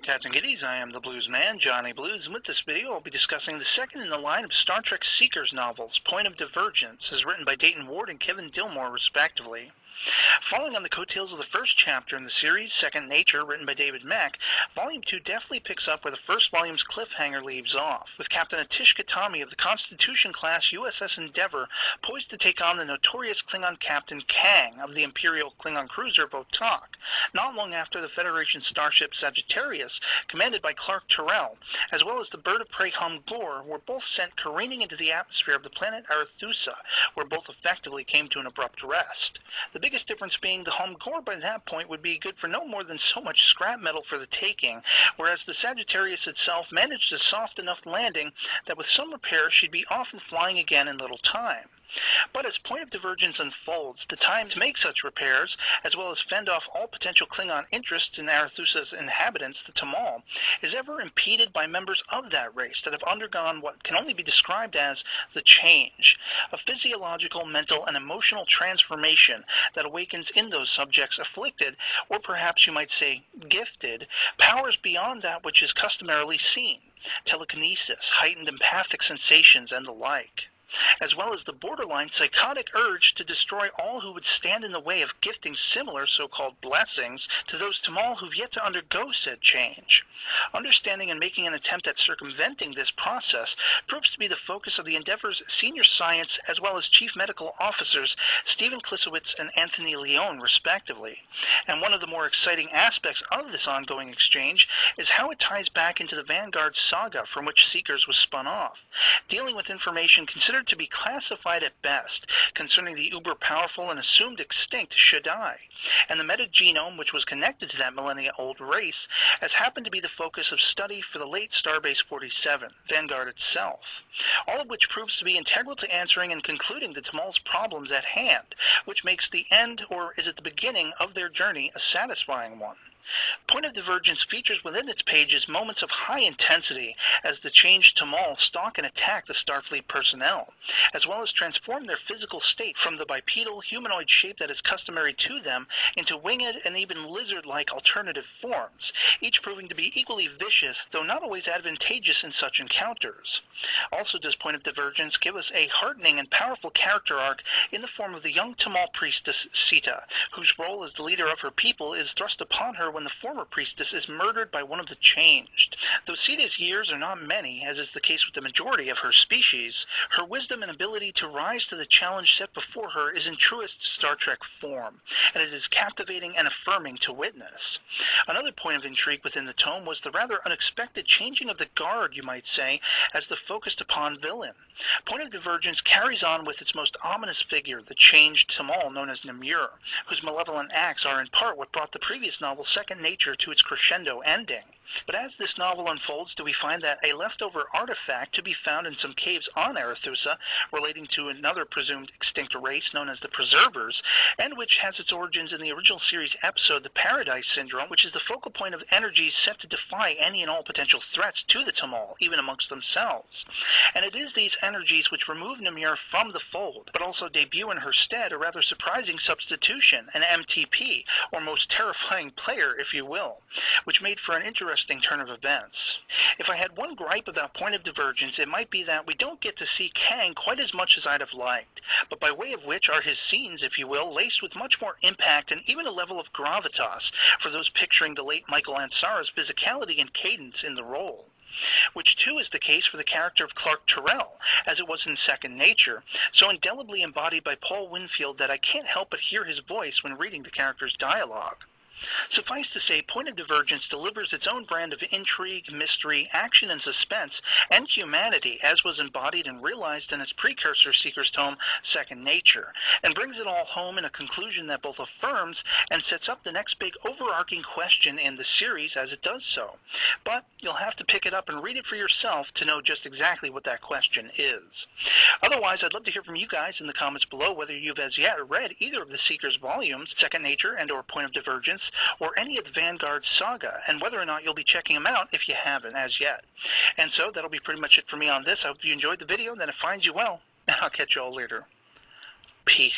cats and kitties. I am the Blues Man, Johnny Blues, and with this video I'll be discussing the second in the line of Star Trek Seekers novels, Point of Divergence, as written by Dayton Ward and Kevin Dilmore, respectively. Following on the coattails of the first chapter in the series, Second Nature, written by David Mack, Volume 2 definitely picks up where the first volume's cliffhanger leaves off, with Captain Atish Katami of the Constitution-class U.S.S. Endeavour poised to take on the notorious Klingon Captain Kang of the Imperial Klingon cruiser Votak, not long after the Federation starship Sagittarius, commanded by Clark Terrell, as well as the bird of prey Humgor, were both sent careening into the atmosphere of the planet Arethusa, where both effectively came to an abrupt rest. The biggest difference being the Humgor by that point would be good for no more than so much scrap metal for the taking, whereas the Sagittarius itself managed a soft enough landing that with some repairs she'd be off and flying again in little time. But as Point of Divergence unfolds, the time to make such repairs, as well as fend off all potential Klingon interests in Arethusa's inhabitants, the Tamal, is ever impeded by members of that race that have undergone what can only be described as the change, a physiological, mental, and emotional transformation that awakens in those subjects afflicted, or perhaps you might say gifted, powers beyond that which is customarily seen, telekinesis, heightened empathic sensations, and the like, as well as the borderline psychotic urge to destroy all who would stand in the way of gifting similar so-called blessings to those Tamal who've yet to undergo said change. Understanding and making an attempt at circumventing this process proves to be the focus of the Endeavor's senior science as well as chief medical officers Stephen Klisowitz and Anthony Leone, respectively. And one of the more exciting aspects of this ongoing exchange is how it ties back into the Vanguard saga from which Seekers was spun off, dealing with information considered to be classified at best concerning the uber-powerful and assumed extinct Shaddai, and the metagenome which was connected to that millennia-old race has happened to be the focus of study for the late Starbase 47, Vanguard itself, all of which proves to be integral to answering and concluding the Tamal's problems at hand, which makes the end, or is it the beginning, of their journey a satisfying one. Point of Divergence features within its pages moments of high intensity as the changed Tamal stalk and attack the Starfleet personnel, as well as transform their physical state from the bipedal, humanoid shape that is customary to them into winged and even lizard-like alternative forms, each proving to be equally vicious, though not always advantageous in such encounters. Also does Point of Divergence give us a heartening and powerful character arc in the form of the young Tamal priestess Sita, whose role as the leader of her people is thrust upon her when the former priestess is murdered by one of the changed. Though Sita's years are not many, as is the case with the majority of her species, her wisdom and ability to rise to the challenge set before her is in truest Star Trek form, and it is captivating and affirming to witness. Another point of intrigue within the tome was the rather unexpected changing of the guard, you might say, as the focused upon villain. Point of Divergence carries on with its most ominous figure, the changed Tamal known as Namur, whose malevolent acts are in part what brought the previous novel Second Nature to its crescendo ending. But as this novel unfolds, do we find that a leftover artifact to be found in some caves on Arethusa, relating to another presumed extinct race known as the Preservers, and which has its origins in the original series episode The Paradise Syndrome, which is the focal point of energies set to defy any and all potential threats to the Tamal, even amongst themselves. And it is these energies which remove Namur from the fold, but also debut in her stead a rather surprising substitution, an MTP, or most terrifying player, if you will, which made for an interesting turn of events. If I had one gripe about Point of Divergence, it might be that we don't get to see Kang quite as much as I'd have liked, but by way of which are his scenes, if you will, laced with much more impact and even a level of gravitas for those picturing the late Michael Ansara's physicality and cadence in the role, which too is the case for the character of Clark Terrell, as it was in Second Nature, so indelibly embodied by Paul Winfield that I can't help but hear his voice when reading the character's dialogue. Suffice to say, Point of Divergence delivers its own brand of intrigue, mystery, action and suspense, and humanity, as was embodied and realized in its precursor Seeker's tome, Second Nature, and brings it all home in a conclusion that both affirms and sets up the next big overarching question in the series as it does so. But you'll have to pick it up and read it for yourself to know just exactly what that question is. Otherwise, I'd love to hear from you guys in the comments below whether you've as yet read either of the Seeker's volumes, Second Nature and or Point of Divergence, or any of the Vanguard saga, and whether or not you'll be checking them out if you haven't as yet. And so that'll be pretty much it for me on this. I hope you enjoyed the video, and that it finds you well, and I'll catch you all later. Peace.